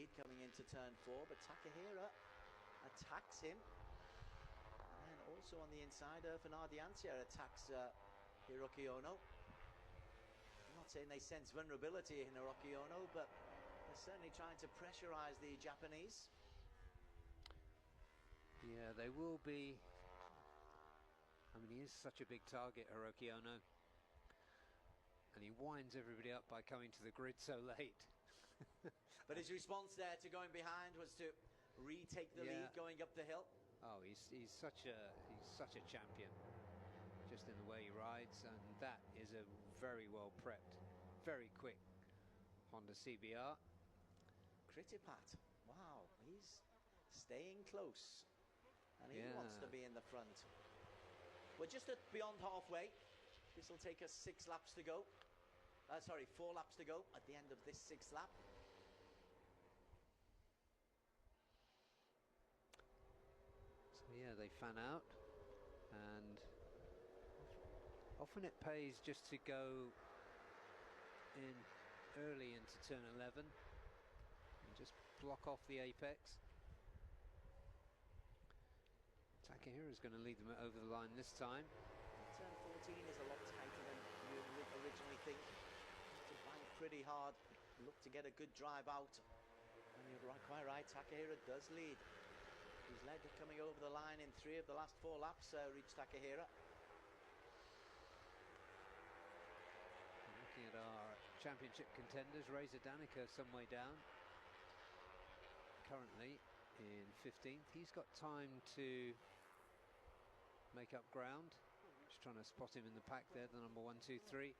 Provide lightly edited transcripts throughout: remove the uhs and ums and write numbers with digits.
lead coming into turn 4, but Takahira attacks him. And then also on the inside, Ardiancia attacks Hiroki Ono. I'm not saying they sense vulnerability in Hiroki Ono, but they're certainly trying to pressurize the Japanese. Yeah, they will be. I mean, he is such a big target, Hiroki Ono. And he winds everybody up by coming to the grid so late. But his response there to going behind was to retake the lead going up the hill. Oh, he's such a champion, just in the way he rides, and that is a very well prepped, very quick Honda CBR. Critipat, wow, he's staying close, and he wants to be in the front. We're just beyond halfway. This will take us 6 laps to go. Sorry, 4 laps to go at the end of this 6th lap. So yeah, they fan out, and often it pays just to go in early into turn 11 and just block off the apex. Takahira's going to lead them over the line this time. Turn 14 is a lot tighter than you originally think. To bank pretty hard, look to get a good drive out. And you're quite right, Takahira does lead. He's led coming over the line in 3 of the last 4 laps, reached Takahira. Looking at our championship contenders, Reza Danica some way down. Currently in 15th. He's got time to make up ground. Just trying to spot him in the pack there, the number 1, 2, 3.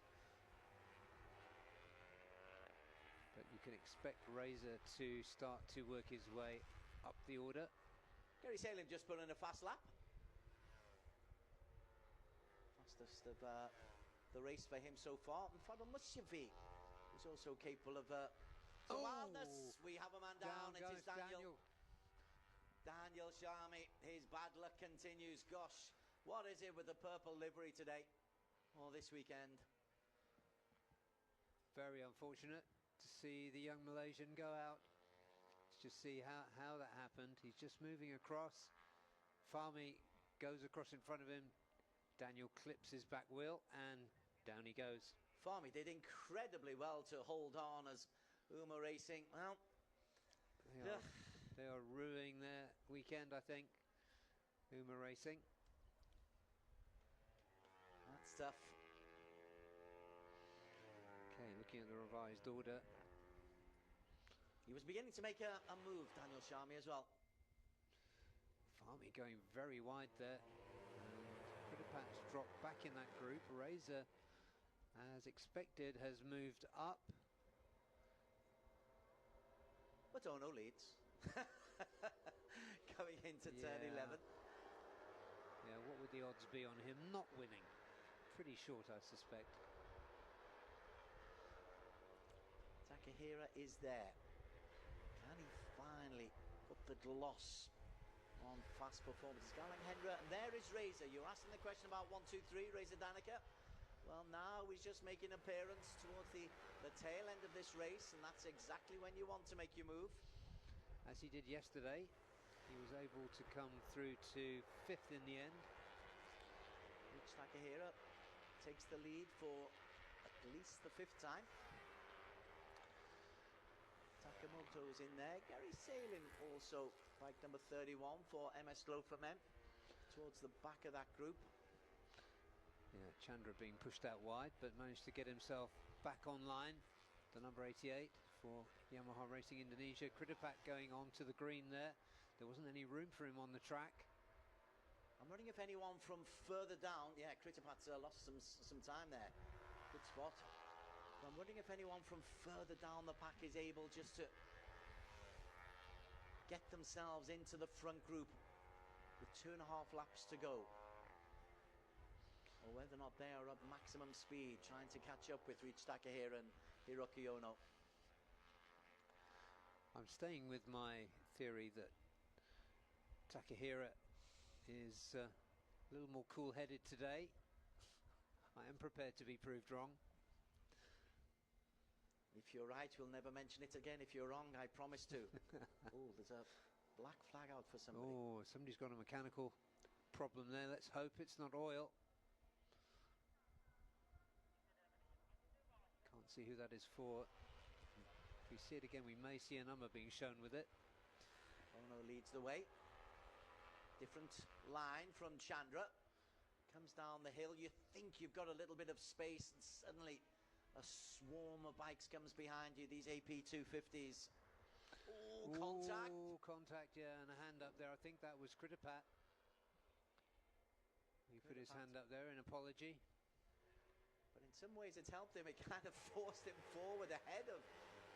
But you can expect Reza to start to work his way up the order. Gary Salem just put in a fast lap. Fastest of the race for him so far. And Fadl Musyafi is also capable of wildness. We have a man down. It is Daniel Sharmi. His bad luck continues. Gosh, what is it with the purple livery today or this weekend? Very unfortunate to see the young Malaysian go out. Let's just see how that happened. He's just moving across. Fahmy goes across in front of him. Daniel clips his back wheel and down he goes. Fahmy did incredibly well to hold on as Uma Racing, well, they are ruining their weekend, I think. Uma Racing. That's tough. Okay, looking at the revised order. He was beginning to make a move, Daniel Sharmi, as well. Fahmy going very wide there. Pat's dropped back in that group. Reza, as expected, has moved up. But Ono leads. Coming into turn 11. Yeah, what would the odds be on him not winning? Pretty short, I suspect. Takahira is there. Can he finally put the gloss on fast performance? Galang Hendra, and there is Reza. You're asking the question about 1, 2, 3, Reza Danica. Well, now he's just making an appearance towards the tail end of this race, and that's exactly when you want to make your move. As he did yesterday, he was able to come through to 5th in the end. Rich Takahira takes the lead for at least the 5th time. Takamoto's in there. Gary Salin also, bike number 31 for MS Glow for Men, towards the back of that group. Yeah, Chandra being pushed out wide, but managed to get himself back online. The number 88 for Yamaha Racing Indonesia. Kritapat going on to the green there. There wasn't any room for him on the track. I'm wondering if anyone from further down, yeah, Kritapat's lost some time there. Good spot. But I'm wondering if anyone from further down the pack is able just to get themselves into the front group with 2.5 laps to go. Or whether or not they are at maximum speed, trying to catch up with Rich Takahira and Hiroki Ono. I'm staying with my theory that Takahira is a little more cool-headed today. I am prepared to be proved wrong. If you're right, we'll never mention it again. If you're wrong, I promise to. Oh, there's a black flag out for somebody. Oh, somebody's got a mechanical problem there. Let's hope it's not oil. Can't see who that is for. If we see it again, we may see a number being shown with it. Ono leads the way. Different line from Chandra. Comes down the hill. You think you've got a little bit of space, and suddenly a swarm of bikes comes behind you. These AP 250s. Oh, contact. Oh, contact, yeah, and a hand up there. I think that was Kritapat. He put his hand up there in apology. But in some ways it's helped him. It kind of forced him forward ahead of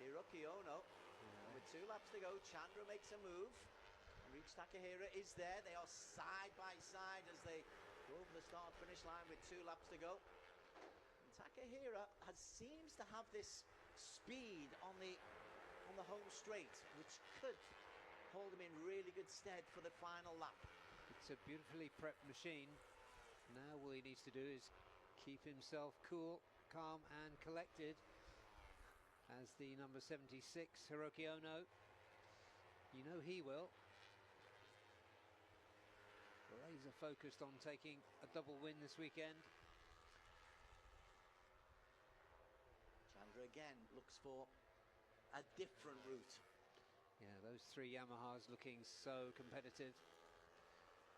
Hiroki Ono. And with 2 laps to go, Chandra makes a move. And Reach Takahira is there. They are side by side as they go over the start-finish line with 2 laps to go. And Takahira seems to have this speed on the home straight, which could hold him in really good stead for the final lap. It's a beautifully prepped machine. Now all he needs to do is keep himself cool, calm and collected as the number 76, Hiroki Ono. You know he will. Laser focused on taking a double win this weekend. Chandra again looks for a different route. Yeah, those 3 Yamahas looking so competitive.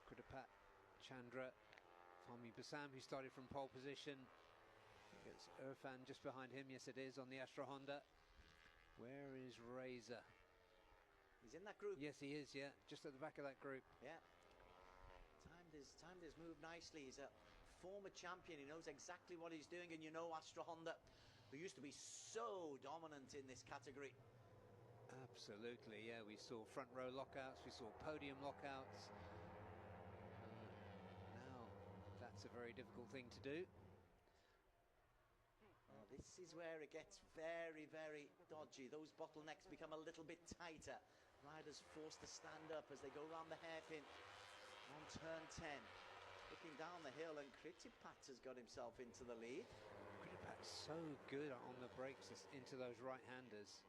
Kritapat, Chandra, Fahmi Bassam, who started from pole position. It's Irfan just behind him. Yes, it is, on the Astra Honda. Where is Razor? He's in that group. Yes, he is, yeah, just at the back of that group. Yeah. Timed his move nicely. He's a former champion. He knows exactly what he's doing. And you know Astra Honda, who used to be so dominant in this category. Absolutely, yeah. We saw front row lockouts. We saw podium lockouts. Now, that's a very difficult thing to do. Oh, this is where it gets very, very dodgy. Those bottlenecks become a little bit tighter. Riders forced to stand up as they go around the hairpin on turn 10. Looking down the hill, and Kritapat has got himself into the lead. Kritipat's so good on the brakes into those right-handers.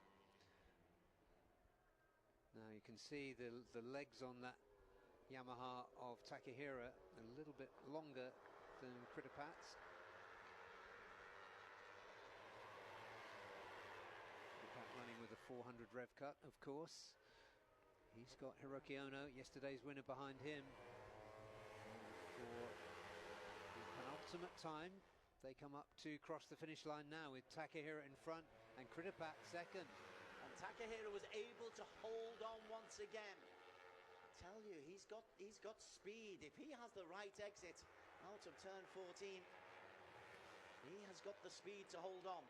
Now you can see the legs on that Yamaha of Takahira a little bit longer than Kritipat's. Kritapat running with a 400 rev cut, of course. He's got Hiroki Ono, yesterday's winner, behind him. For the penultimate time, they come up to cross the finish line now with Takahira in front and Kritapat second. And Takahira was able to hold on once again. I tell you, he's got speed. If he has the right exit out of turn 14, he has got the speed to hold on.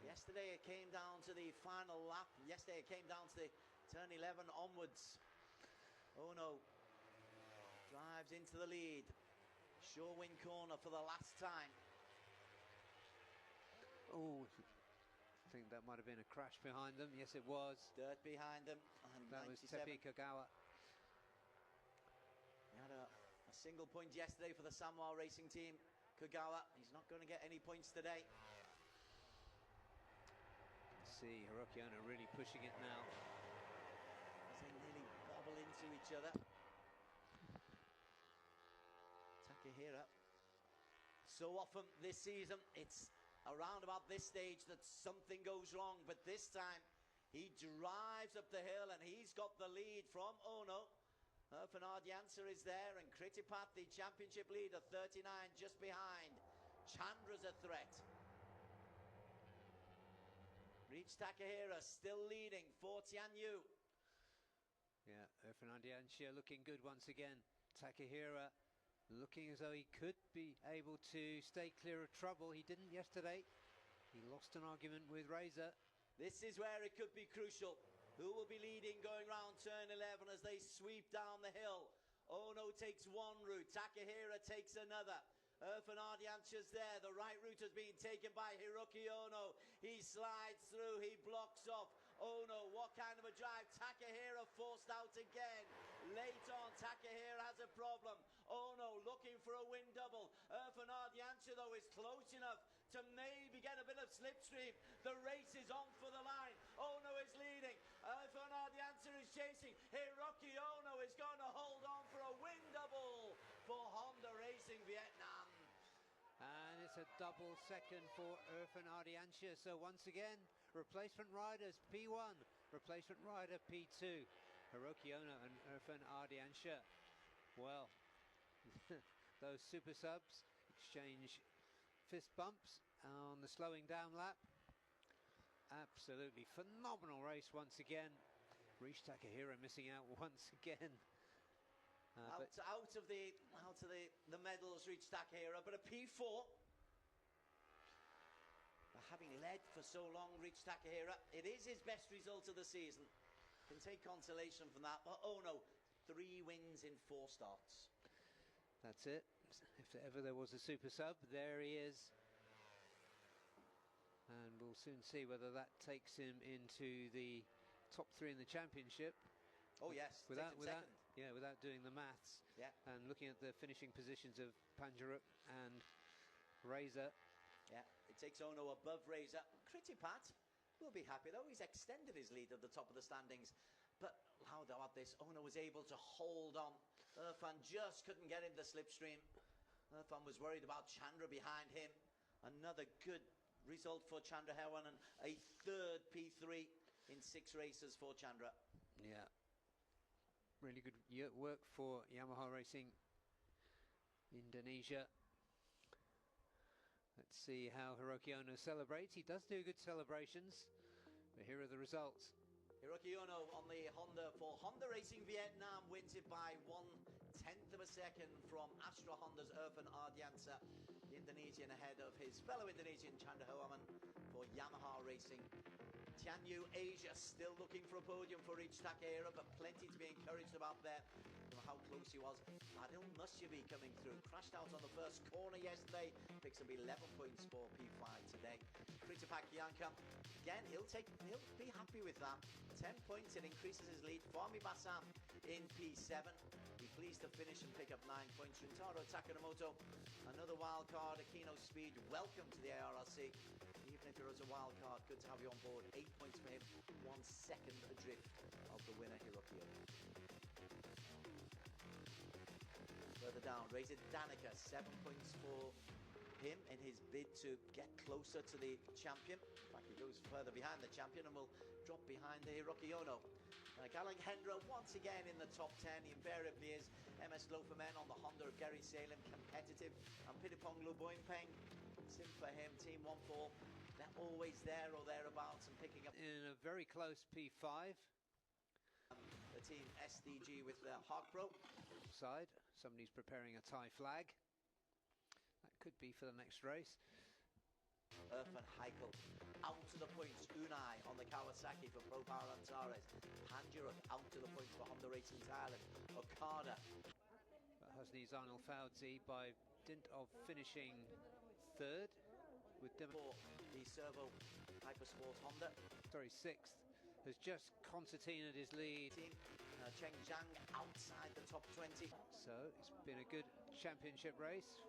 Yesterday it came down to the final lap. Yesterday it came down to the turn 11 onwards. Ono drives into the lead. Sure win corner for the last time. Oh, I think that might have been a crash behind them. Yes, it was. Dirt behind them. And that 97. was Tepi Kagawa. He had a single point yesterday for the Sanwa racing team. Kagawa, he's not going to get any points today. See Hiroki Ono really pushing it now as they nearly bobble into each other. Takahira, so often this season it's around about this stage that something goes wrong, but this time he drives up the hill and he's got the lead from Ono. Herfenard Janser is there, and Kritapat, the championship leader, 39 just behind. Chandra's a threat. Reach Takahira still leading for Tianyu. Yeah, Herfenard Janser looking good once again. Takahira looking as though he could be able to stay clear of trouble. He didn't yesterday. He lost an argument with Razor. This is where it could be crucial. Who will be leading going round turn 11 as they sweep down the hill? Ono takes one route, Takahira takes another. Herfenard Janser's there. The right route has been taken by Hiroki Ono. He slides through, he blocks off. Ono, what kind of a drive? Takahira forced out again. Late on, Takahira has a problem. Ono looking for a win double. Arrc though is close enough to maybe get a bit of slipstream. The race is on for the line. Ono is leading. Arrc is chasing. Hiroki Ono is going to hold on for a win double for Honda Racing Vietnam. And it's a double second for Arrc. So once again, replacement riders P1, replacement rider P2. Hiroki Ono and Arrc. Well, those super subs exchange fist bumps on the slowing down lap. Absolutely phenomenal race once again. Rish Takahira missing out once again. Out of the medals, Rish Takahira, but a P4. But having led for so long, Rish Takahira, it is his best result of the season. Can take consolation from that. But oh no, 3 wins in 4 starts. That's it. If ever there was a super sub, there he is. And we'll soon see whether that takes him into the top 3 in the championship. Oh yes, without doing the maths. Yeah. And looking at the finishing positions of Panjarup and Razor. Yeah, it takes Ono above Razor. Critipat will be happy though. He's extended his lead at the top of the standings. But how about this? Ono was able to hold on. Irfan just couldn't get in the slipstream. Irfan was worried about Chandra behind him. Another good result for Chandra Hewan and a 3rd P3 in 6 races for Chandra. Yeah. Really good work for Yamaha Racing Indonesia. Let's see how Hiroki Ono celebrates. He does do good celebrations, but here are the results. Hiroki Ono on the Honda for Honda Racing Vietnam wins it by 1/10 of a second from Astra Honda's Irfan Ardiansa, the Indonesian, ahead of his fellow Indonesian Chandra Hewan for Yamaha Racing. Tianyu Asia still looking for a podium for Rish Takahira, but plenty to be encouraged about there. How close he was. Adil Musyabi coming through, crashed out on the first corner yesterday, picks up 11 points for P5 today. Kritipak Yanka, again, he'll be happy with that. 10 points, it increases his lead. Fahmi Bassam in P7, be pleased to finish and pick up 9 points. Rintaro Takaramoto, another wild card. Akino Speed, welcome to the Arrc. Even if there is a wild card, good to have you on board. 8 points for him, 1 second adrift of the winner, Hiroki Ono. Further down, Razor Danica, 7 points for him in his bid to get closer to the champion. In fact, he goes further behind the champion and will drop behind the Hiroki Ono. Galang Hendra once again in the top 10. He invariably is. MS Lofermen on the Honda of Gary Salem, competitive. And Pitipong Luboinpeng, sim for him, team 1-4. They're always there or thereabouts and picking up. In a very close P5. The team SDG with their Arrc Pro. Side, somebody's preparing a Thai flag. That could be for the next race. Irfan Heikel out to the points. Unai on the Kawasaki for Pro Power Antares. Panjarup out to the points for Honda Racing Thailand. Okada. Husni Zainal Fauzi, by dint of finishing 3rd with the Servo Hypersport Honda. Sorry, 6th. Has just concertinaed his lead. Cheng Zhang outside the top 20. So it's been a good championship race.